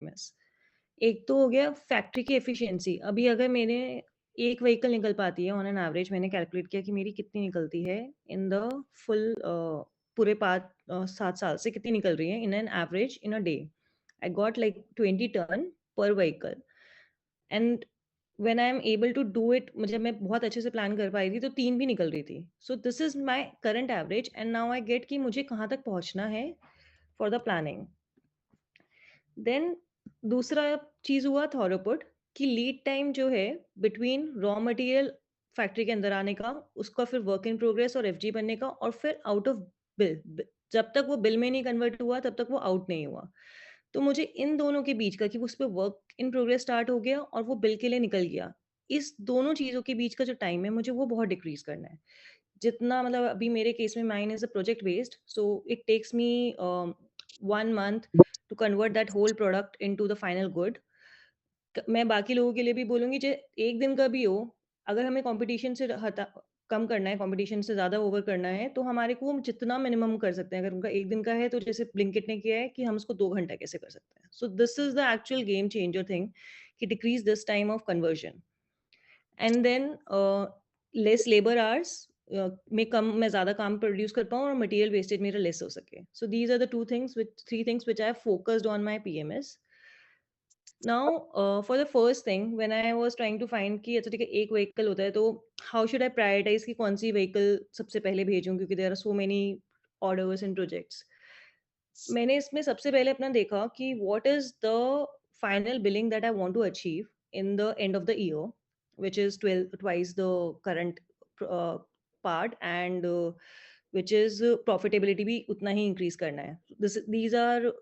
PMS. एक तो हो गया फैक्ट्री की एफिशिएंसी। अभी अगर मेरे एक व्हीकल निकल पाती है ऑन एन एवरेज, मैंने कैलकुलेट किया कि मेरी कितनी निकलती है इन द फुल पूरे 7 साल से कितनी निकल रही है in an average in a day. I got like 20 ton per vehicle and when I am able to do it, मुझे मैं बहुत अच्छे से प्लान कर पाई थी तो 3 भी निकल रही थी। सो this is my current average and now I get कि मुझे कहाँ तक पहुँचना है फॉर द प्लानिंग। देन दूसरा चीज़ हुआ थॉरोपुट कि लीड टाइम जो है बिटवीन रॉ मटेरियल फैक्ट्री के अंदर आने का, उसका फिर वर्क इन प्रोग्रेस और एफजी बनने का, और फिर आउट ऑफ बिल, जब तक वो बिल में नहीं कन्वर्ट हुआ तब तक वो आउट नहीं हुआ। तो मुझे इन दोनों के बीच का कि उस पे वर्क इन प्रोग्रेस स्टार्ट हो गया और वो बिल के लिए निकल गया, इस दोनों चीज़ों के बीच का जो टाइम है मुझे वो बहुत डिक्रीज़ करना है। जितना मतलब अभी मेरे केस में mine is a project based, so it takes me 1 month to convert that whole product into the final good. मैं बाकी लोगों के लिए भी बोलूँगी, जो 1 दिन का भी हो, अगर हमें कॉम्पिटिशन से हटा कम करना है, कॉम्पिटिशन से ज़्यादा ओवर करना है, तो हमारे को हम जितना मिनिमम कर सकते हैं। अगर उनका 1 दिन का है, तो जैसे ब्लिंकिट ने किया है कि हम उसको 2 घंटा कैसे कर सकते हैं। So this is the actual game changer thing कि decrease this time of conversion and then less labour hours, मैं ज़्यादा काम प्रोड्यूस कर पाऊँ और मटेरियल वेस्टेज मेरा लेस हो सके। So these are the 3 things which I have focused on my PMs. Now for the first thing when I was trying to find कि अच्छा ठीक है, एक व्हीकल होता है तो हाउ शुड आई प्रायोरिटाइज कि कौन सी व्हीकल सबसे पहले भेजूं, क्योंकि there are so many orders and projects. मैंने इसमें सबसे पहले अपना देखा कि what is the final billing that I want to achieve in the end of the year, which is 12 twice the current part and which is profitability भी उतना ही increase करना है. These are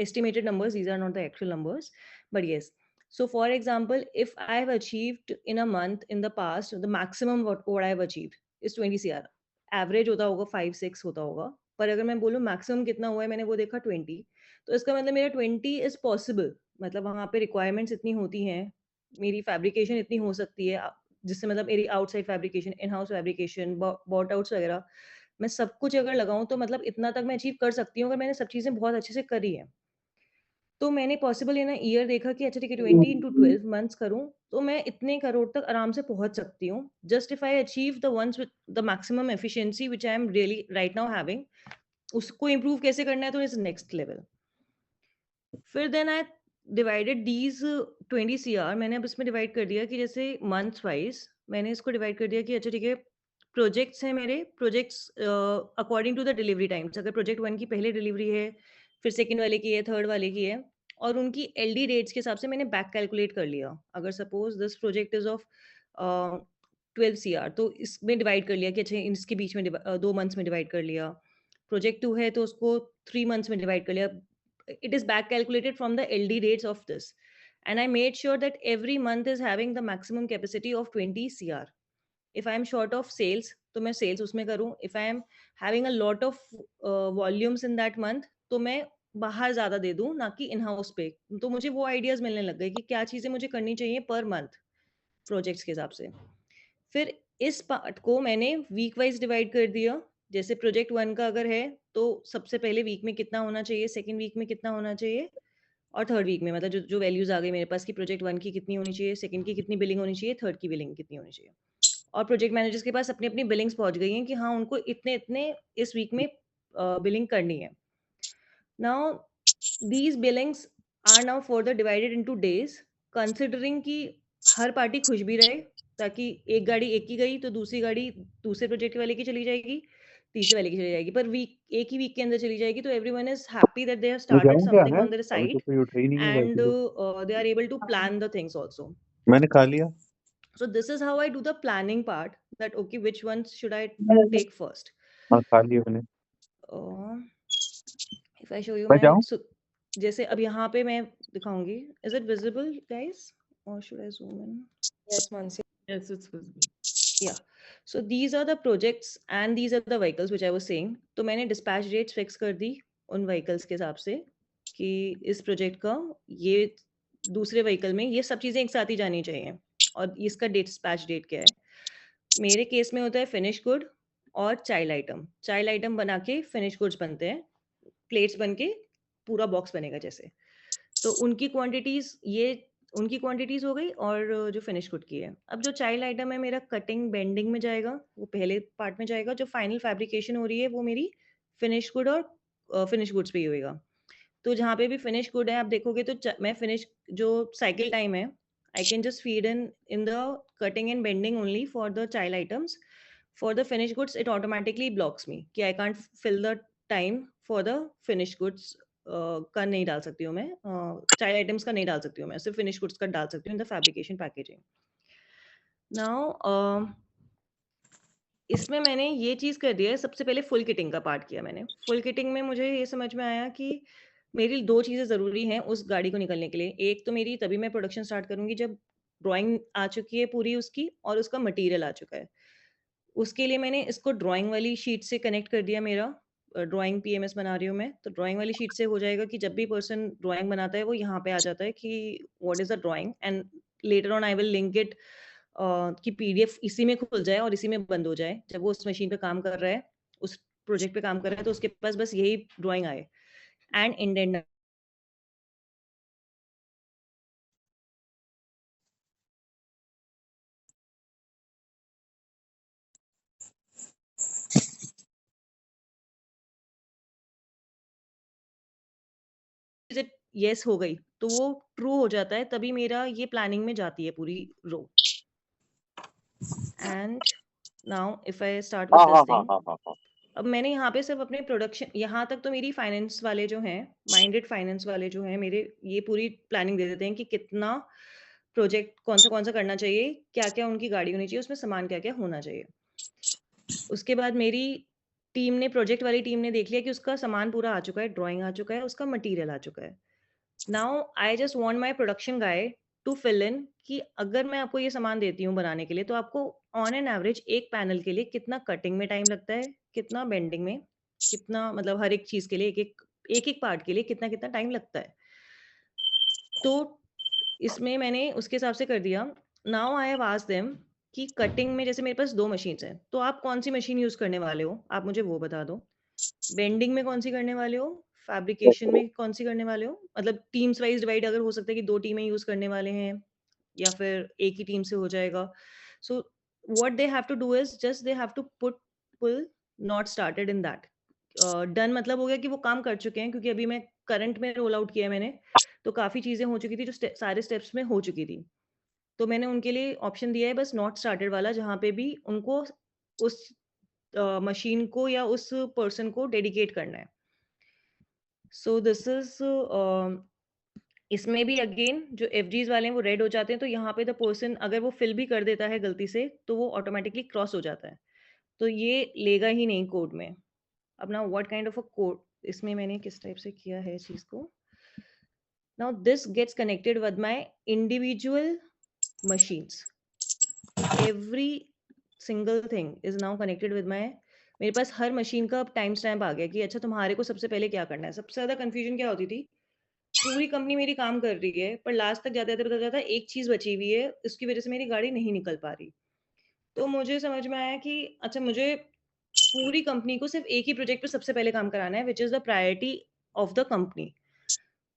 estimated numbers. These are not the actual numbers, but yes. So for example, if I have achieved in a month in the past, the maximum what I have achieved is 20 CR. Average होता होगा 5-6 होता होगा, पर अगर मैं बोलूँ maximum कितना हुआ है, मैंने वो देखा 20, तो इसका मतलब मेरा 20 is possible. मतलब वहाँ पे requirements इतनी होती हैं, मेरी fabrication इतनी हो सकती है, जिससे मतलब मेरी outside fabrication, in house fabrication, bought outs वगैरह, मैं सब कुछ अगर लगाऊँ तो मतलब इतना तक मैं अचीव कर सकती हूँ, अगर मैंने सब चीज़ें बहुत अच्छे से करी हैं। तो मैंने पॉसिबल इन अ ईयर देखा कि अच्छा ठीक है, 20 इंटू 12 मंथ्स करूँ, तो मैं इतने करोड़ तक आराम से पहुँच सकती हूँ। Just if I achieve the ones with the maximum efficiency which I am really right now having, उसको इम्प्रूव कैसे करना है, तो इज़ नेक्स्ट लेवल। फिर then I divided these 20 CR, मैंने अब इसमें डिवाइड कर दिया कि जैसे मंथ्स वाइज़ मैंने इसको डिवाइड कर दिया कि अच्छा ठीक है, प्रोजेक्ट्स हैं मेरे, projects according to the delivery times. अगर प्रोजेक्ट 1 की पहले डिलीवरी है, फिर सेकंड वाले की है, थर्ड वाले की है, और उनकी एलडी रेट्स के हिसाब से मैंने बैक कैलकुलेट कर लिया। अगर suppose this project is of 12 CR, तो इसमें डिवाइड कर लिया कि अच्छा इसके बीच में 2 मंथ्स में डिवाइड कर लिया। प्रोजेक्ट 2 है तो उसको 3 मंथ्स में डिवाइड कर लिया। It is back calculated from the LD rates of this, and I made sure that every month is having the maximum capacity of 20 CR. If I am short of sales, तो मैं sales उसमें करूँ. If I am having a lot of volumes in that month, तो मैं बाहर ज़्यादा दे दूँ, ना कि इन हाउस पे। तो मुझे वो आइडियाज़ मिलने लग गए कि क्या चीज़ें मुझे करनी चाहिए पर मंथ प्रोजेक्ट्स के हिसाब से। फिर इस पार्ट को मैंने वीक वाइज डिवाइड कर दिया। जैसे प्रोजेक्ट 1 का अगर है, तो सबसे पहले वीक में कितना होना चाहिए, सेकंड वीक में कितना होना चाहिए, और थर्ड वीक में मतलब जो जो वैल्यूज़ आ गई मेरे पास कि प्रोजेक्ट 1 की कितनी होनी चाहिए, सेकंड की कितनी बिलिंग होनी चाहिए, थर्ड की बिलिंग कितनी होनी चाहिए। और प्रोजेक्ट मैनेजर्स के पास अपनी-अपनी बिलिंग्स पहुँच गई हैं कि हाँ, उनको इतने-इतने इस वीक में बिलिंग करनी है। Now these billings are now further divided into days, considering कि हर पार्टी खुश भी रहे, ताकि एक गाड़ी एक की गई तो दूसरी गाड़ी दूसरे प्रोजेक्ट वाले की चली जाएगी, तीसरे वाले की चली जाएगी, पर वीक एक ही वीक के अंदर चली जाएगी, तो everyone is happy that they have मैं स्टार्टेड जाऊँ क्या समथिंग है? ऑन देयर अभी तो साइड कोई उठा ही नहीं है एंड बाकी तो। They are able to plan the things also. मैंने खा लिया। So this is how I do the planning part, that okay, which ones should I take first. हाँ, खा लिया मैंने। uh, if I show you मैं my जाऊँ? so जैसे अब यहाँ पे मैं दिखाऊंगी, इज इट विजिबल गाइस और should I zoom in? Yes, Mansi. Yes, it's visible. Yeah, so these are the projects and these are the vehicles which I was saying. तो मैंने dispatch dates fix कर दी उन vehicles के हिसाब से कि इस project का ये दूसरे vehicle में ये सब चीज़ें एक साथ ही जानी चाहिए, और इसका dispatch date क्या है। मेरे केस में होता है फिनिश गुड और चाइल्ड आइटम बना के फिनिश गुड्स बनते हैं, प्लेट्स बन के पूरा बॉक्स बनेगा जैसे। तो उनकी क्वांटिटीज़ हो गई और जो फिनिश गुड की है। अब जो चाइल्ड आइटम है मेरा कटिंग बेंडिंग में जाएगा, वो पहले पार्ट में जाएगा, जो फाइनल फैब्रिकेशन हो रही है वो मेरी फिनिश गुड और फिनिश गुड्स पे ही होएगा। तो जहाँ पे भी फिनिश गुड है आप देखोगे तो मैं फिनिश जो साइकिल टाइम है, I can just feed in the cutting and bending only for the child items. For the finish goods it automatically blocks me कि I can't fill the time for the finish goods का नहीं डाल सकती हूँ मैं, child items का नहीं डाल सकती हूँ मैं, सिर्फ फिनिश गुड्स का डाल सकती हूँ in the fabrication packaging. Now इसमें मैंने ये चीज़ कर दिया है, सबसे पहले फुल किटिंग का पार्ट किया मैंने। फुल किटिंग में मुझे ये समझ में आया कि मेरी 2 चीज़ें ज़रूरी हैं उस गाड़ी को निकलने के लिए। एक तो मेरी तभी मैं प्रोडक्शन स्टार्ट करूँगी जब ड्राइंग आ चुकी है पूरी उसकी और उसका मटीरियल आ चुका है। उसके लिए मैंने इसको ड्राइंग वाली शीट से कनेक्ट कर दिया मेरा ड्राइंग पीएमएस बना रही हूँ मैं, तो ड्राइंग वाली शीट से हो जाएगा कि जब भी पर्सन ड्राइंग बनाता है वो यहाँ पे आ जाता है कि what is the drawing and later on I will link it कि पीडीएफ इसी में खुल जाए और इसी में बंद हो जाए। जब वो उस मशीन पे काम कर रहा है, उस प्रोजेक्ट पे काम कर रहा है तो उसके पास बस यही ड्राइंग आए एंड इंडेंट इट येस हो गई, तो वो ट्रू हो जाता है तभी मेरा ये प्लानिंग में जाती है पूरी row. And now if I start with हाँ, हाँ, दिस हाँ, थिंग, हाँ, हाँ, हाँ। अब मैंने यहाँ पे सिर्फ अपने प्रोडक्शन यहाँ तक तो मेरी फाइनेंस वाले जो हैं, माइंडेड फाइनेंस वाले जो हैं मेरे, ये पूरी प्लानिंग दे देते हैं कि कितना प्रोजेक्ट कौन-सा करना चाहिए, क्या-क्या उनकी गाड़ी होनी चाहिए, उसमें सामान क्या-क्या होना चाहिए। उसके बाद मेरी टीम ने प्रोजेक्ट वाली टीम ने देख लिया कि उसका सामान पूरा आ चुका है, ड्राइंग आ चुका है, उसका मटीरियल आ चुका है। Now I just want my production guy to fill in कि अगर मैं आपको ये सामान देती हूँ बनाने के लिए, तो आपको ऑन एन एवरेज एक पैनल के लिए कितना कटिंग में टाइम लगता है, कितना बेंडिंग में, कितना मतलब हर एक चीज़ के लिए एक-एक पार्ट के लिए कितना-कितना टाइम लगता है। तो इसमें मैंने उसके हिसाब से कर दिया। Now I have asked them कि कटिंग में जैसे मेरे पास 2 मशीन्स हैं, तो आप कौन-सी मशीन यूज़ करने वाले हो? आप मुझे वो बता दो। बेंडिंग में कौन-सी करने वाले हो? फैब्रिकेशन में कौन-सी करने वाले हो? मतलब टीम्स वाइज़ डिवाइड अगर हो सकता है कि 2 टीमें यूज़ करने वाले हैं या फिर एक ही टीम से हो जाएगा। So what they have to do is just they have to pull not started in that. Done मतलब हो गया कि वो काम कर चुके हैं क्योंकि अभी मैं करंट में रोल आउट किया है मैंने, तो काफ़ी चीज़ें हो चुकी थी जो सारे स्टेप्स में हो चुकी थी। तो मैंने उनके लिए ऑप्शन दिया है बस नॉट स्टार्टेड वाला, जहाँ पे भी उनको उस मशीन को या उस पर्सन को डेडिकेट करना है। सो दिस इज़ इसमें भी अगेन जो एफजीज़ वाले हैं वो रेड हो जाते हैं, तो यहाँ पे द पर्सन अगर वो फिल भी कर देता है गलती से, तो वो ऑटोमैटिकली क्रॉस हो जाता है। तो ये लेगा ही नहीं कोड में। अब ना what kind of a code इसमें मैंने किस टाइप से किया है इस चीज़ को। Now this gets connected with my individual machines. Every single thing is now connected with my, मेरे पास हर मशीन का अब टाइम स्टैम्प आ गया कि अच्छा तुम्हारे को सबसे पहले क्या करना है। सबसे ज़्यादा कन्फ्यूज़न क्या होती थी, पूरी कंपनी मेरी काम कर रही है, पर लास्ट तक जाते-जाते पता चलता है एक चीज़ बची हुई है, उसकी वज़ह से मेरी गाड़ी नहीं निकल पा रही। तो मुझे समझ में आया कि अच्छा मुझे पूरी कंपनी को सिर्फ़ एक ही प्रोजेक्ट पे सबसे पहले काम कराना है, which is the priority of the company.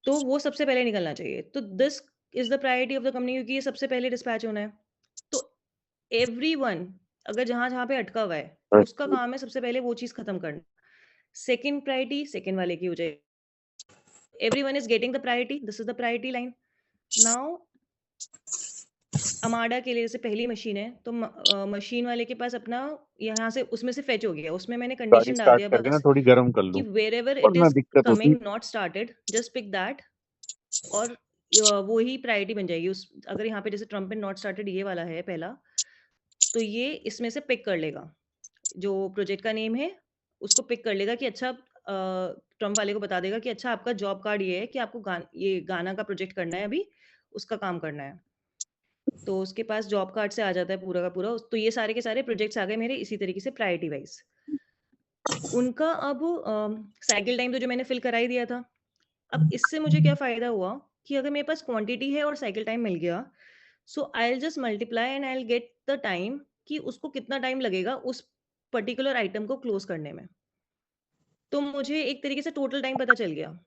तो वो सबसे पहले निकलना चाहिए। तो this is the priority of the company क्योंकि ये सबसे पहले डिस्पैच होना है। तो एवरीवन अगर जहाँ-जहाँ पे अटका हुआ है, उसका अच्छा। काम है सबसे पहले वो चीज़ खत्म करना। सेकंड प्रायोरिटी सेकंड वाले की हो जाएगी। Everyone is getting the priority, this is the priority line. Now Amada के लिए जैसे पहली मशीन है, तो मशीन वाले के पास अपना यहाँ से उसमें से फेच हो गया। उसमें मैंने गाड़ी कंडीशन डाल स्टार्ट दिया करके ना बस थोड़ी गरम कर कि लूँ, व्हेरेवर इट वरना इज़ दिक्कत होती है। Coming not started, just pick that और वो ही प्रायोरिटी बन जाएगी। उस अगर यहाँ पे जैसे ट्रम्प एंड नॉट स्टार्टेड ये वाला है पहला, तो ये इसमें से पिक कर लेगा। जो प्रोजेक्ट का नेम है, उसको पिक कर लेगा कि अच्छा ट्रम्प वाले को बता देगा कि अच्छा आपका जॉब कार्ड ये है कि आपको ये गाना का प्रोजेक्ट करना है अभी, उसका काम करना है। तो उसके पास जॉब कार्ड से आ जाता है पूरा का पूरा। तो ये सारे के सारे प्रोजेक्ट्स आ गए मेरे इसी तरीके से प्रायोरिटी वाइज़। उनका अब साइकिल टाइम तो जो मैंने फिल करा ही दिया था। अब इससे मुझे क्या फ़ायदा हुआ कि अगर मेरे पास क्वांटिटी है और साइकिल टाइम मिल गया, so I will just multiply and I will get the time कि उसको कितना टाइम लगेगा उस पर्टिकुलर आइटम को क्लोज़ करने में। तो मुझे एक तरीके से टोटल टाइम पता चल गया।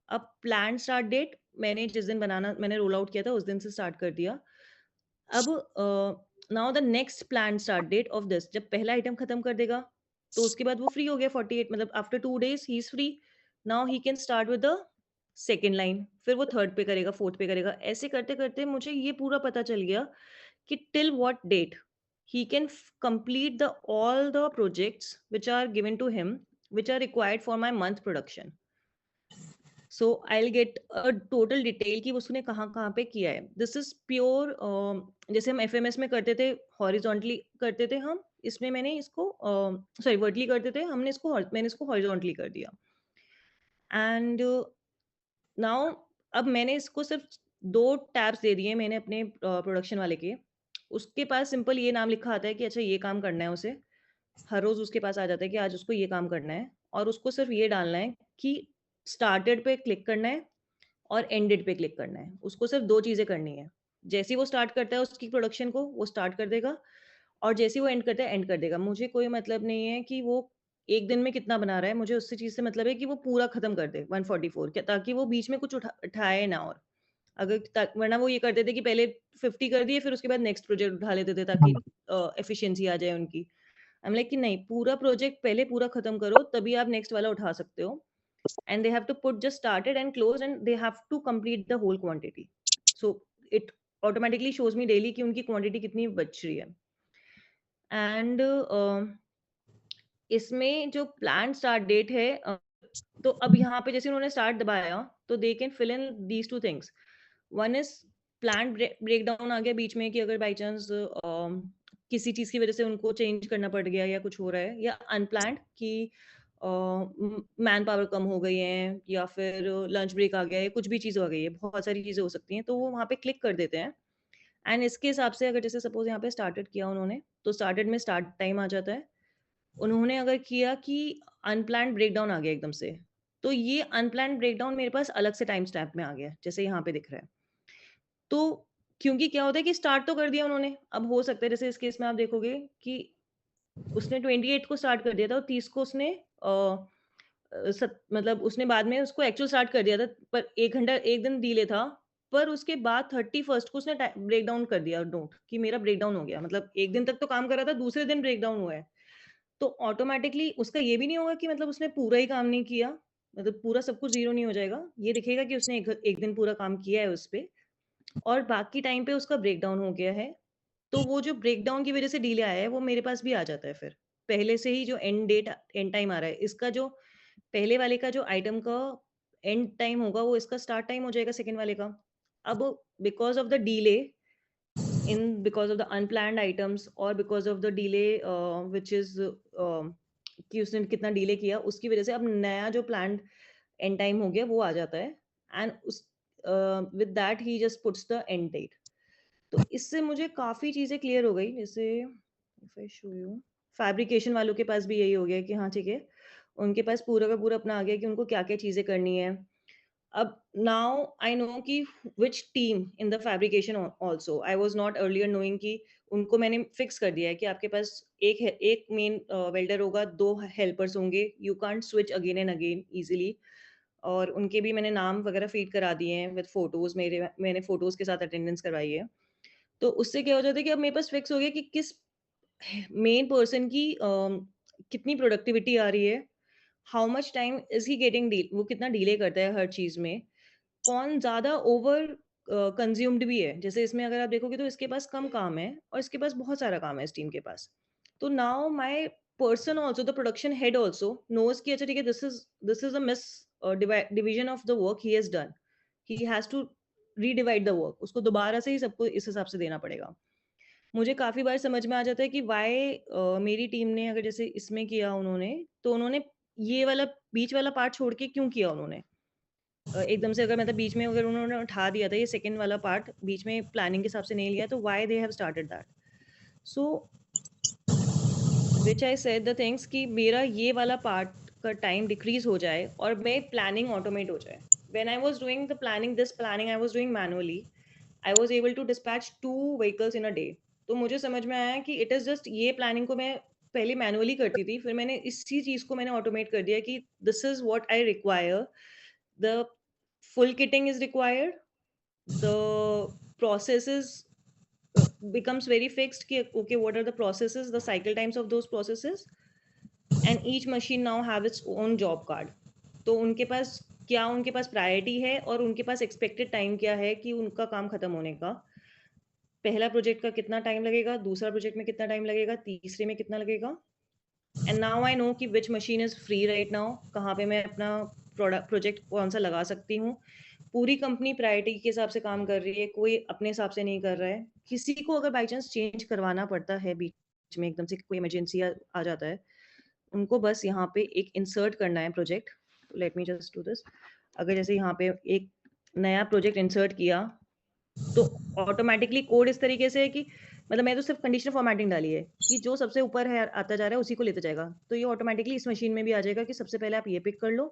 अब प्लान्ड स्टार्ट डेट मैंने जिस दिन मैंने रोल आउट किया था उस दिन से स्टार्ट कर दिया। अब now the next planned start date of this, जब पहला आइटम खत्म कर देगा, तो उसके बाद वो फ्री हो गया 48, मतलब after 2 days he is free. Now he can start with the second line, फिर वो थर्ड पे करेगा, फोर्थ पे करेगा। ऐसे करते-करते मुझे ये पूरा पता चल गया कि till what date he can complete the all the projects which are given to him, which are required for my month production. So I'll get a total detail कि उसने कहाँ-कहाँ पे किया है। This is pure जैसे हम FMS में करते थे, हॉरिज़ॉन्टली करते थे हम, इसमें मैंने इसको सॉरी वर्टिकली करते थे, मैंने इसको हॉरिज़ॉन्टली कर दिया। एंड नाउ अब मैंने इसको सिर्फ 2 टैब्स दे दिए मैंने अपने प्रोडक्शन वाले के। उसके पास सिंपल ये नाम लिखा आता है कि अच्छा ये काम करना है उसे। हर रोज़ उसके पास आ जाता है कि आज उसको ये काम करना है और उसको सिर्फ ये डालना है कि स्टार्टेड पे क्लिक करना है और एंडेड पे क्लिक करना है। उसको सिर्फ 2 चीज़ें करनी है। जैसे ही वो स्टार्ट करता है उसकी प्रोडक्शन को, वो स्टार्ट कर देगा और जैसे ही वो एंड करता है, एंड कर देगा। मुझे कोई मतलब नहीं है कि वो 1 दिन में कितना बना रहा है, मुझे उसी चीज़ से मतलब है कि वो पूरा खत्म कर दे 144 क्या, ताकि वो बीच में कुछ उठाए ना और। अगर ता वरना वो ये करते थे कि पहले 50 कर दिए, फिर उसके बाद नेक्स्ट प्रोजेक्ट उठा लेते थे ताकि एफिशिएंसी आ जाए उनकी। आई एम लाइक कि नहीं, पूरा प्रोजेक्ट पहले पूरा खत्म करो, तभी आप नेक्स्ट वाला उठा सकते हो। And they have to put just started and closed and they have to complete the whole quantity. So it automatically shows me daily कि उनकी क्वांटिटी कितनी बच रही है। एंड इसमें जो प्लान्ड स्टार्ट डेट है, तो अब यहाँ पे जैसे उन्होंने स्टार्ट दबाया, तो they can fill in these 2 things. One is planned breakdown आ गया बीच में कि अगर बाय चांस किसी चीज़ की वज़ह से उनको चेंज करना पड़ गया या कुछ हो रहा है, या अनप्लान्ड कि मैन पावर कम हो गई है या फिर लंच ब्रेक आ गया है, कुछ भी चीज़ हो गई है, बहुत सारी चीज़ें हो सकती हैं, तो वो वहाँ पे क्लिक कर देते हैं। एंड इसके हिसाब से अगर जैसे सपोज़ यहाँ पे स्टार्टेड किया उन्होंने, तो स्टार्टेड में स्टार्ट टाइम आ जाता है। उन्होंने अगर किया कि अनप्लैन्ड ब्रेकडाउन आ गया एकदम से, तो ये अनप्लैन्ड ब्रेकडाउन मेरे पास अलग से टाइम स्टैम्प में आ गया है, जैसे यहाँ पे दिख रहा है। तो क्योंकि क्या होता है कि स्टार्ट तो कर दिया उन्होंने, अब हो सकता है जैसे इस केस में आप देखोगे कि उसने 28 को स्टार्ट कर दिया था और 30 को उसने मतलब उसने बाद में उसको एक्चुअल स्टार्ट कर दिया था, पर 1 घंटा 1 दिन डिले था, पर उसके बाद 31st को उसने ब्रेकडाउन कर दिया नोट कि मेरा ब्रेकडाउन हो गया। मतलब 1 दिन तक तो काम कर रहा था, दूसरे दिन ब्रेकडाउन हुआ है। तो ऑटोमैटिकली उसका ये भी नहीं होगा कि मतलब उसने पूरा ही काम नहीं किया, मतलब पूरा सब कुछ ज़ीरो नहीं हो जाएगा। ये दिखेगा कि उसने एक दिन पूरा काम किया है उस पे और बाकी टाइम पे उसका ब्रेकडाउन हो गया है। तो वो जो ब्रेकडाउन की वज़ह से डिले आया है, वो मेरे पास भी आ जाता है फिर। पहले से ही जो एंड टाइम आ रहा है, इसका जो पहले वाले का जो आइटम का एंड टाइम होगा, वो इसका स्टार्ट टाइम हो जाएगा सेकंड वाले का। अब because of the delay because of the unplanned items or because of the delay which is कि उसने कितना डिले किया, उसकी वजह से अब नया जो प्लान्ड एंड टाइम हो गया वो आ जाता है एंड उस with that he just puts the end date. तो इससे मुझे काफ़ी चीज़ें क्लियर हो गई। जैसे if I show you, fabrication वालों के पास भी यही हो गया कि हाँ ठीक है, उनके पास पूरा का पूरा अपना आ गया कि उनको क्या-क्या चीज़ें करनी है। अब नाउ आई नो कि which team in the fabrication also, I was not earlier knowing कि उनको मैंने फिक्स कर दिया है कि आपके पास एक मेन वेल्डर होगा, 2 हेल्पर्स होंगे, you can't switch again and again easily. और उनके भी मैंने नाम वगैरह फीड करा दिए हैं विद फोटोज़, मैंने फोटोज़ के साथ अटेंडेंस करवाई है। तो उससे क्या हो जाता है कि अब मेरे पास फिक्स हो गया कि किस मेन पर्सन की कितनी प्रोडक्टिविटी आ रही है, how much time is he getting deal, वो कितना डिले करता है हर चीज़ में, कौन ज़्यादा ओवर कंज़्यूम्ड भी है। जैसे इसमें अगर आप देखोगे तो इसके पास कम काम है और इसके पास बहुत सारा काम है इस टीम के पास। तो now my person also, the production head also knows कि अच्छा ठीक है, this is a division of the work he has done. He has to redivide the work, उसको दोबारा से ही सबको इस हिसाब से देना पड़ेगा। मुझे काफ़ी बार समझ में आ जाता है कि व्हाई मेरी टीम ने अगर जैसे इसमें किया उन्होंने, तो उन्होंने ये वाला बीच वाला पार्ट छोड़ के क्यों किया उन्होंने? एकदम से अगर मतलब बीच में अगर उन्होंने उठा दिया था ये सेकंड वाला पार्ट, बीच में प्लानिंग के हिसाब से नहीं लिया, तो why they have started that? So which I said the things कि मेरा ये वाला पार्ट का टाइम डिक्रीज़ हो जाए और मैं प्लानिंग ऑटोमेट हो जाए। When I was doing the planning, this planning I was doing manually, I was able to dispatch 2 vehicles in a day. तो मुझे समझ में आया कि इट इज़ जस्ट ये प्लानिंग को मैं पहले मैनुअली करती थी, फिर मैंने इसी चीज़ को मैंने ऑटोमेट कर दिया कि this is what I require the full kitting is required. The processes becomes very fixed कि okay, what are the processes, the cycle times of those processes, and each machine now have its own job card. तो उनके पास उनके पास priority है और उनके पास expected time क्या है कि उनका काम खत्म होने का। पहला प्रोजेक्ट का कितना टाइम लगेगा, दूसरा प्रोजेक्ट में कितना टाइम लगेगा, तीसरे में कितना लगेगा। एंड नाउ आई नो कि which machine is free right now, कहाँ पे मैं अपना प्रोजेक्ट कौन-सा लगा सकती हूँ। पूरी कंपनी प्रायोरिटी के हिसाब से काम कर रही है, कोई अपने हिसाब से नहीं कर रहा है। किसी को अगर बाय चांस चेंज करवाना पड़ता है बीच में, एकदम से कोई इमरजेंसी आ जाता है, उनको बस यहाँ पे एक इंसर्ट करना है project. Let me just do this. अगर जैसे यहाँ पे एक नया प्रोजेक्ट इंसर्ट किया, तो ऑटोमैटिकली कोड इस तरीके से है कि मतलब मैं तो सिर्फ कंडीशनल फॉर्मेटिंग डाली है कि जो सबसे ऊपर है आता जा रहा है उसी को लेते जाएगा। तो ये ऑटोमैटिकली इस मशीन में भी आ जाएगा कि सबसे पहले आप ये पिक कर लो,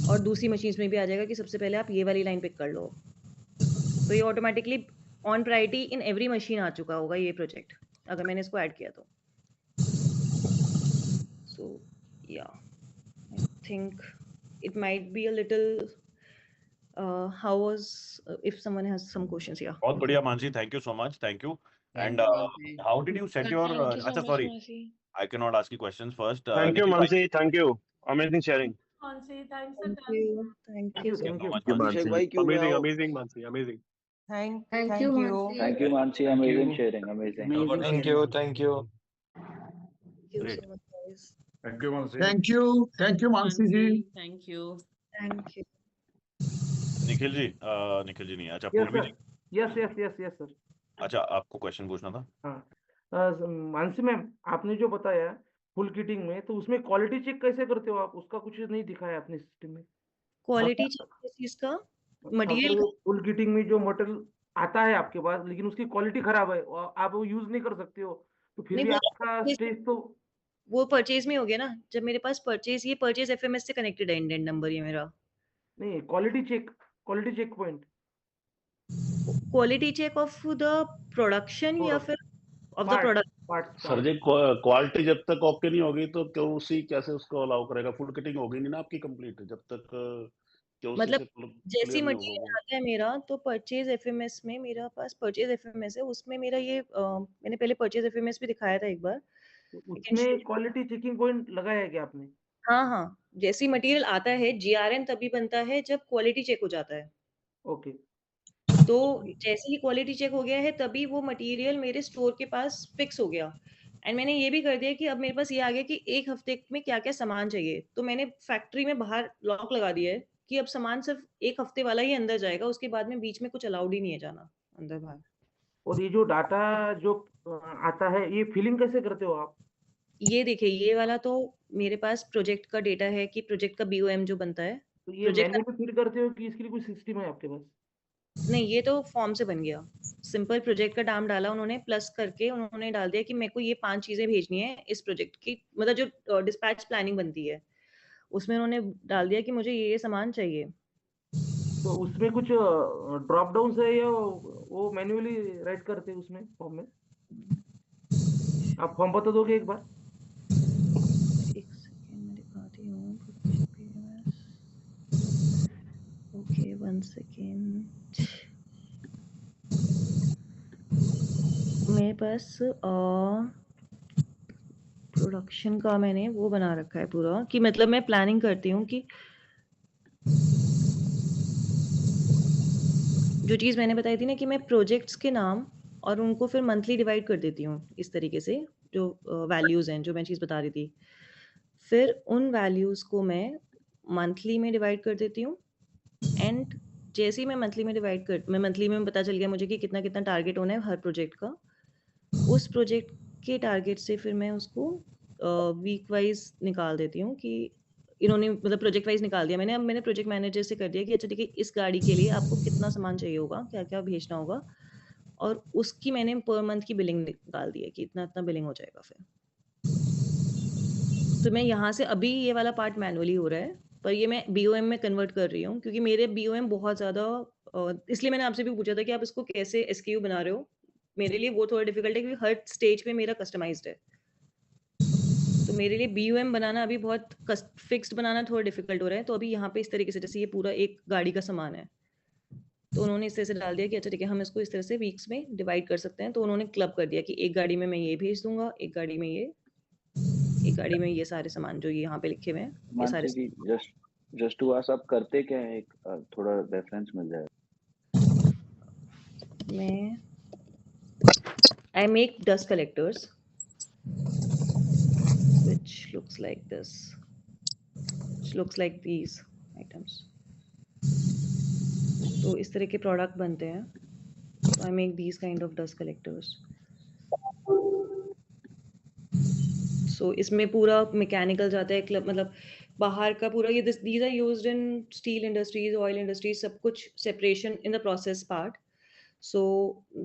और दूसरी मशीन्स में भी आ जाएगा कि सबसे पहले आप ये वाली लाइन पिक कर लो। तो ये automatically on priority in every machine आ चुका होगा ये प्रोजेक्ट, अगर मैंने इसको ऐड किया तो। सो या I think it might be a little how was if someone has some questions, yeah. बहुत बढ़िया Mansi, thank you so much, thank you. And how did you set your अच्छा sorry, I cannot ask you questions first. Thank you, Mansi. Thank you. Amazing sharing. Mansi, thanks Thank for you. Thank you so Thank you so much. much, Mansi. अभिषेक भाई क्यों Amazing, आओ? amazing, Mansi. Amazing. Thank you, Mansi. Thank you, Mansi. Amazing sharing. Amazing. Thank you. Thank you Great. so much, guys. Thank you, Mansi. Thank you. Thank you, Mansi ji. Thank you. Thank you. Nikhil ji नहीं, अच्छा yes पूर्वी sir, जी, yes sir. अच्छा आपको question पूछना था। हाँ, Mansi ma'am, आपने जो बताया फुल किटिंग में, तो उसमें क्वालिटी चेक कैसे करते हो आप? उसका कुछ नहीं दिखाया अपने सिस्टम में। क्वालिटी चेक किस चीज का? मटेरियल अगर फुल किटिंग में जो मटेरियल आता है आपके पास, लेकिन उसकी क्वालिटी खराब है और आप वो यूज नहीं कर सकते हो, तो फिर नहीं, भी वो आपका तो स्टेज तो वो परचेज में हो गया ना। जब मेरे पास परचेज, ये परचेज एफएमएस से कनेक्टेड है, इंडेंट नंबर ये मेरा। नहीं। Quality check point quality check of the production या फिर of the product? Parts sir जी, क्वालिटी जब तक ओके नहीं होगी तो क्यूसी कैसे उसको अलाउ करेगा? फुल किटिंग होगी नहीं ना आपकी कंप्लीट जब तक क्यूसी मतलब से जैसी क्लियर नहीं होगा मटेरियल वो। आता है मेरा, तो परचेज एफएमएस में मेरा पास परचेज एफएमएस है, उसमें मेरा ये मैंने पहले परचेज एफएमएस भी दिखाया था एक बार। उसमें क्वालिटी चेकिंग पॉइंट लगाया है क्या आपने? हाँ, जैसी मटेरियल आता है, जीआरएन तभी बनता है जब क्वालिटी चेक हो जाता है। ओके। तो जैसे ही क्वालिटी चेक हो गया है, तभी वो मटेरियल मेरे स्टोर के पास फिक्स हो गया। एंड मैंने ये भी कर दिया कि अब मेरे पास ये आ गया कि 1 हफ्ते में क्या-क्या सामान चाहिए। तो मैंने फैक्ट्री में बाहर लॉक लगा दिया है कि अब सामान सिर्फ 1 हफ्ते वाला ही अंदर जाएगा, उसके बाद में बीच में कुछ अलाउड ही नहीं है जाना अंदर-बाहर। और ये जो डाटा जो आता है, ये फिलिंग कैसे करते हो आप? ये देखिए, ये वाला तो मेरे पास प्रोजेक्ट का डेटा है कि प्रोजेक्ट का बीओएम जो बनता है। तो ये प्रोजेक्ट का मैन्युअली फिल करते हो कि इसके लिए कोई सिस्टम है आपके पास? नहीं, ये तो फॉर्म से बन गया। सिंपल प्रोजेक्ट का नाम डाला उन्होंने, प्लस करके उन्होंने डाल दिया कि मेरे को ये 5 चीज़ें भेजनी है इस प्रोजेक्ट की, मतलब जो डिस्पैच प्लानिंग बनती है, उसमें उन्होंने डाल दिया कि मुझे ये सामान चाहिए। तो उसमें कुछ ड्रॉप डाउन है या वो मैन्युअली राइट करते हैं उसमें फॉर्म में? आप फॉर्म बता दोगे एक बार? एक सेकंड मैं दिखाती हूँ। Okay, 1 second. मेरे पास प्रोडक्शन का मैंने वो बना रखा है पूरा, कि मतलब मैं प्लानिंग करती हूँ कि जो चीज़ मैंने बताई थी ना कि मैं प्रोजेक्ट्स के नाम और उनको फिर मंथली डिवाइड कर देती हूँ इस तरीके से, जो वैल्यूज़ हैं, जो मैं चीज़ बता रही थी। फिर उन वैल्यूज़ को मैं मंथली में डिवाइड कर देती हूँ। एंड जैसे ही मैं मंथली में पता चल गया मुझे कि कितना-कितना टारगेट होना है हर प्रोजेक्ट का, उस प्रोजेक्ट के टारगेट से फिर मैं उसको वीक वाइज़ निकाल देती हूँ कि इन्होंने मतलब प्रोजेक्ट वाइज़ निकाल दिया मैंने। अब मैंने प्रोजेक्ट मैनेजर से कर दिया कि अच्छा ठीक है, इस गाड़ी के लिए आपको कितना सामान चाहिए होगा, क्या-क्या भेजना होगा, और उसकी मैंने पर मंथ की बिलिंग निकाल दी है कि इतना-इतना बिलिंग हो जाएगा फिर। तो मैं यहाँ से अभी ये वाला पार्ट मैनुअली हो रहा है, पर ये मैं बीओएम में कन्वर्ट कर रही हूँ क्योंकि मेरे बीओएम बहुत ज़्यादा इसलिए मैंने आपसे भी पूछा था कि आप इसको कैसे एसक्यू बना रहे हो। मेरे लिए वो थोड़ा डिफिकल्ट है क्योंकि हर स्टेज पे मेरा कस्टमाइज्ड है। तो मेरे लिए BUM बनाना अभी बहुत फिक्स्ड बनाना थोड़ा डिफिकल्ट हो रहा है, तो अभी यहाँ पे इस तरीके से जैसे ये पूरा एक गाड़ी का सामान है, तो उन्होंने इस तरह से डाल दिया कि अच्छा ठीक है हम इसको इस तरह से वीक्स में डिवाइड कर सकते हैं, तो उन्होंने क्लब कर दिया कि एक गाड़ी में मैं ये भेज दूंगा, एक गाड़ी में ये सारे सामान जो ये यहाँ पे लिखे हुए हैं ये सारे मानसी जी जस्ट टू आस्क, आप करते क्या है, एक थोड़ा रेफरेंस मिल जाए। I make dust collectors which looks like this, which looks like these items. तो इस तरह के प्रोडक्ट बनते हैं, so I make these kind of dust collectors. So इसमें पूरा मैकेनिकल जाता है, मतलब बाहर का पूरा ये these are used in steel industries, oil industries, सब कुछ separation in the process part. So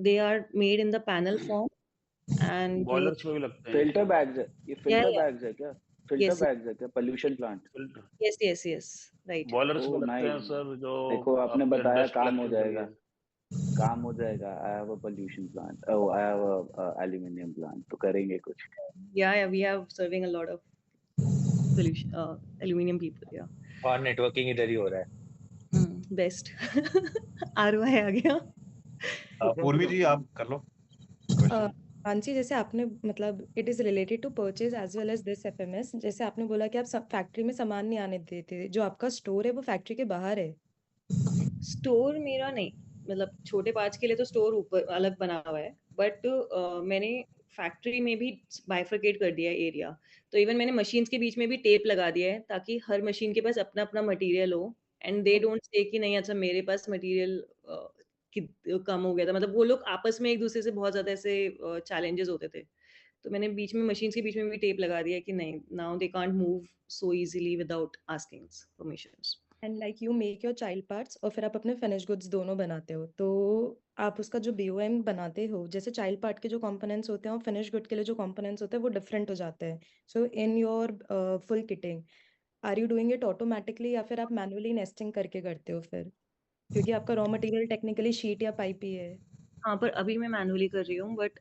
they are made in the panel form and boilers में भी लगते हैं फिल्टर बैग्स है, ये फिल्टर yeah. बैग्स है क्या? फिल्टर बैग्स है क्या? Pollution plant. yes right. Boilers में Oh, लगते हैं nice. सर, जो देखो आपने आपके बताया dust काम हो collecting के जाएगा, लिए। काम हो जाएगा। I have a pollution plant, oh I have a aluminium plant, तो करेंगे कुछ। Yeah, we have serving a lot of pollution, aluminum people, yeah. और नेटवर्किंग इधर ही हो रहा है। Best. ROI आ गया। पूर्वी जी आप कर लो क्वेश्चन। मानसी, जैसे आपने मतलब it is related to purchase as well as this FMS, जैसे आपने बोला कि आप फैक्ट्री में सामान नहीं आने देते, जो आपका स्टोर है वो फैक्ट्री के बाहर है। स्टोर मेरा नहीं, मतलब छोटे पार्ट्स के लिए तो स्टोर ऊपर अलग बना हुआ है, बट मैंने फैक्ट्री में भी बाइफरकेट कर दिया है एरिया, तो इवन मैंने मशीन्स के बीच में भी टेप लगा दिया है ताकि हर मशीन के पास अपना अपना मटेरियल हो, एंड दे डोंट से कि नहीं अच्छा मेरे पास मटेरियल कम हो गया था, मतलब वो लोग आपस में एक दूसरे से बहुत ज्यादा ऐसे चैलेंजेस होते थे, तो मैंने बीच में मशीन्स के बीच में भी टेप लगा दिया कि नहीं, now they can't move so easily without asking permissions. And like you make your child parts और फिर आप अपने फिनिश गुड्स दोनों बनाते हो, तो आप उसका जो BOM बनाते हो, जैसे चाइल्ड पार्ट के जो कंपोनेंट्स होते हैं और फिनिश गुड के लिए जो कंपोनेंट्स होते हैं वो डिफरेंट हो जाते हैं। So in your full kitting are you doing it automatically या फिर आप मैनुअली नेस्टिंग करके करते हो फिर, क्योंकि आपका रॉ मटेरियल टेक्निकली शीट या पाइप ही है। हाँ, पर अभी मैं मैनुअली कर रही हूँ, but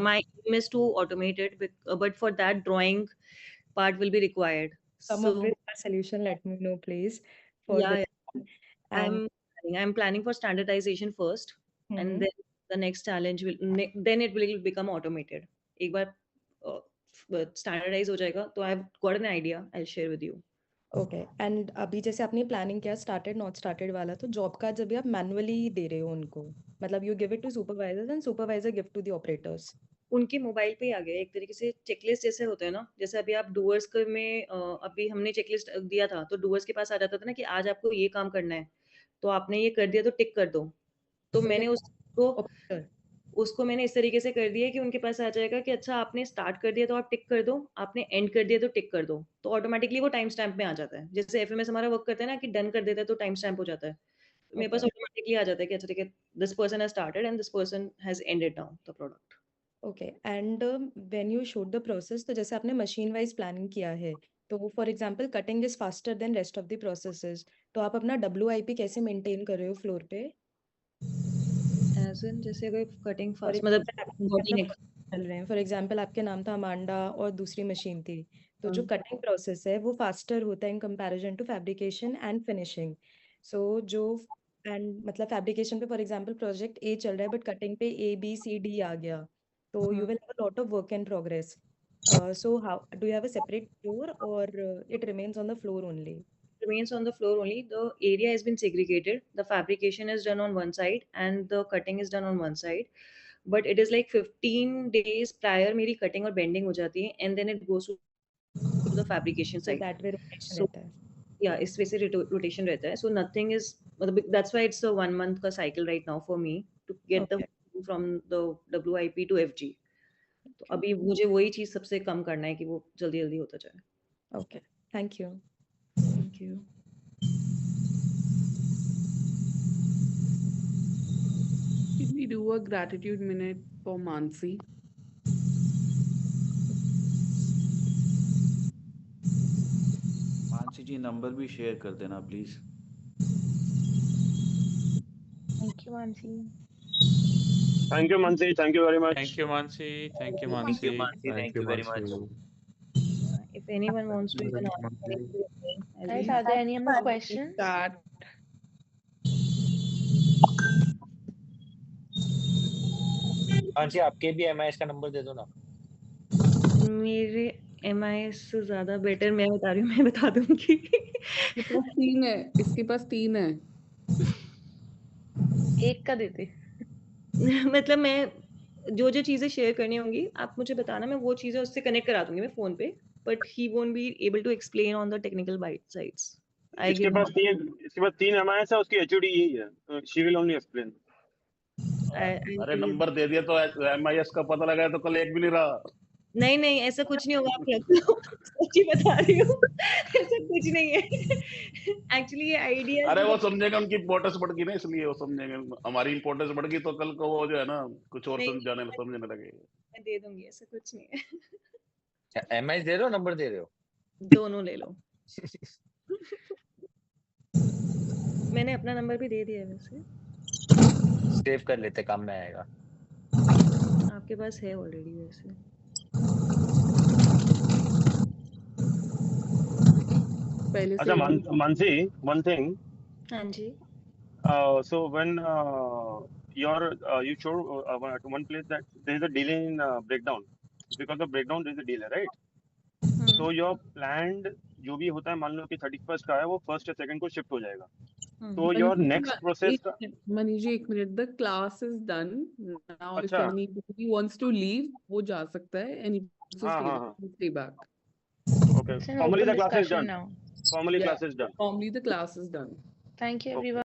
my aim is to automate it, but for that drawing part will be required. Come up with a solution, let me know please. For Yeah, and I'm planning for standardization first, and then the next challenge will then it will become automated. एक बार standardize हो जाएगा तो I've got an idea, I'll share with you. Okay, and अभी जैसे आपने planning किया started not started वाला, तो जॉब कार्ड्स अभी आप मैनुअली दे रहे हो उनको, मतलब you give it to supervisors and supervisor give to the operators. उनके मोबाइल पे आ गया एक तरीके से चेकलिस्ट जैसे होता है ना, जैसे अभी आप डूअर्स में अभी हमने चेकलिस्ट दिया था तो डूअर्स के पास आ जाता था ना कि आज आपको ये काम करना है, तो आपने ये कर दिया तो टिक कर दो, तो मैंने उसको मैंने इस तरीके से कर दिया कि उनके पास आ जाएगा कि अच्छा आपने स्टार्ट कर दिया तो आप टिक कर दो, आपने एंड कर दिया तो टिक कर दो, तो ऑटोमेटिकली वो टाइम स्टैम्प में आ जाता है, जैसे FMS हमारा वर्क करता है ना कि डन कर देता है तो टाइम स्टैम्प हो जाता है, तो मेरे पास ऑटोमेटिकली आ जाता है कि अच्छा ठीक है this person has started and this person has ended now the product. Okay, and when you showed the process, तो जैसे आपने मशीन वाइज प्लानिंग किया है, तो for example cutting is faster than rest of the processes, तो आप अपना WIP कैसे मेंटेन कर रहे हो फ्लोर पे? एज इन जैसे अगर कटिंग फास्ट मतलब चल रहे हैं, फॉर एग्जांपल आपके नाम था अमांडा और दूसरी मशीन थी, तो जो कटिंग प्रोसेस है वो फास्टर होता है in comparison to fabrication and finishing. So जो एंड मतलब फैब्रिकेशन पे फॉर एग्जांपल प्रोजेक्ट A चल रहा है बट कटिंग पे ABCD आ गया, तो you will have a lot of work in progress. So how do you have a separate floor or it remains on the floor only? Remains on the floor only. The area has been segregated. The fabrication is done on one side and the cutting is done on one side. But it is like 15 days prior मेरी cutting और bending हो जाती है and then it goes to the fabrication side. So that way rotation So रहता है. yeah, इस वजह से rotation रहता है. So nothing is that's why it's a 1 month का cycle right now for me to get the from the WIP to FG. तो अभी मुझे वही चीज सबसे कम करना है कि वो जल्दी जल्दी होता जाए। Okay, thank you. Thank you. Can we do a gratitude minute for Mansi? Mansi ji number भी शेयर कर देना please. Thank you, Mansi. Thank you, Mansi. Thank you very much. Thank you, Mansi. Thank you, Mansi. Thank you very much. If anyone wants to, you can ask me. Guys, are there any more questions? Start. Mansi आपके भी MIS का number दे दो ना। मेरे MIS से ज्यादा better मैं बता रही हूँ, मैं बता दूंगी। इसके पास 3 है, इसके पास 3 है। एक का देते। मतलब मैं जो चीजें शेयर करनी होंगी आप मुझे बताना, मैं वो चीजें उससे कनेक्ट करा दूंगी मैं फोन पे, but he won't be able to explain on the technical bite sides. इसके पास 3 MIS है, उसकी HOD यही है, शी विल ओनली एक्सप्लेन। अरे नंबर दे दिया तो MIS का पता लगा तो कल एक भी नहीं रहा। नहीं ऐसा कुछ नहीं होगा, आप रख लो। सच्ची बता रही हूँ, ऐसा कुछ नहीं है। एक्चुअली ये आइडिया, अरे वो समझेगा उनकी इम्पोर्टेंस बढ़ गई ना, इसलिए वो समझेंगे हमारी इम्पोर्टेंस बढ़ गई तो कल को वो जो है ना कुछ और समझने लगे। मैं दे दूंगी, ऐसा कुछ नहीं है। MIS दे रहे हो, नंबर दे रहे हो? दोनों ले लो। मैंने अपना नंबर भी दे दिया है वैसे। सेव कर लेते, काम में आएगा। आपके पास है ऑलरेडी वैसे। पहले से अच्छा मानसी, one thing. हाँ जी। So when you show one place that there is a delay in breakdown, because of breakdown there is a delay, right? So your planned जो भी होता है, मान लो कि 31st का है, वो 1st या 2nd को शिफ्ट हो जाएगा। So your next process का Manish ji 1 minute, the class is done now. If anybody wants to leave, वो जा सकता है, and stay back. Okay. Formally the class is done. Formally class is done. Formally the class is done. Thank you everyone.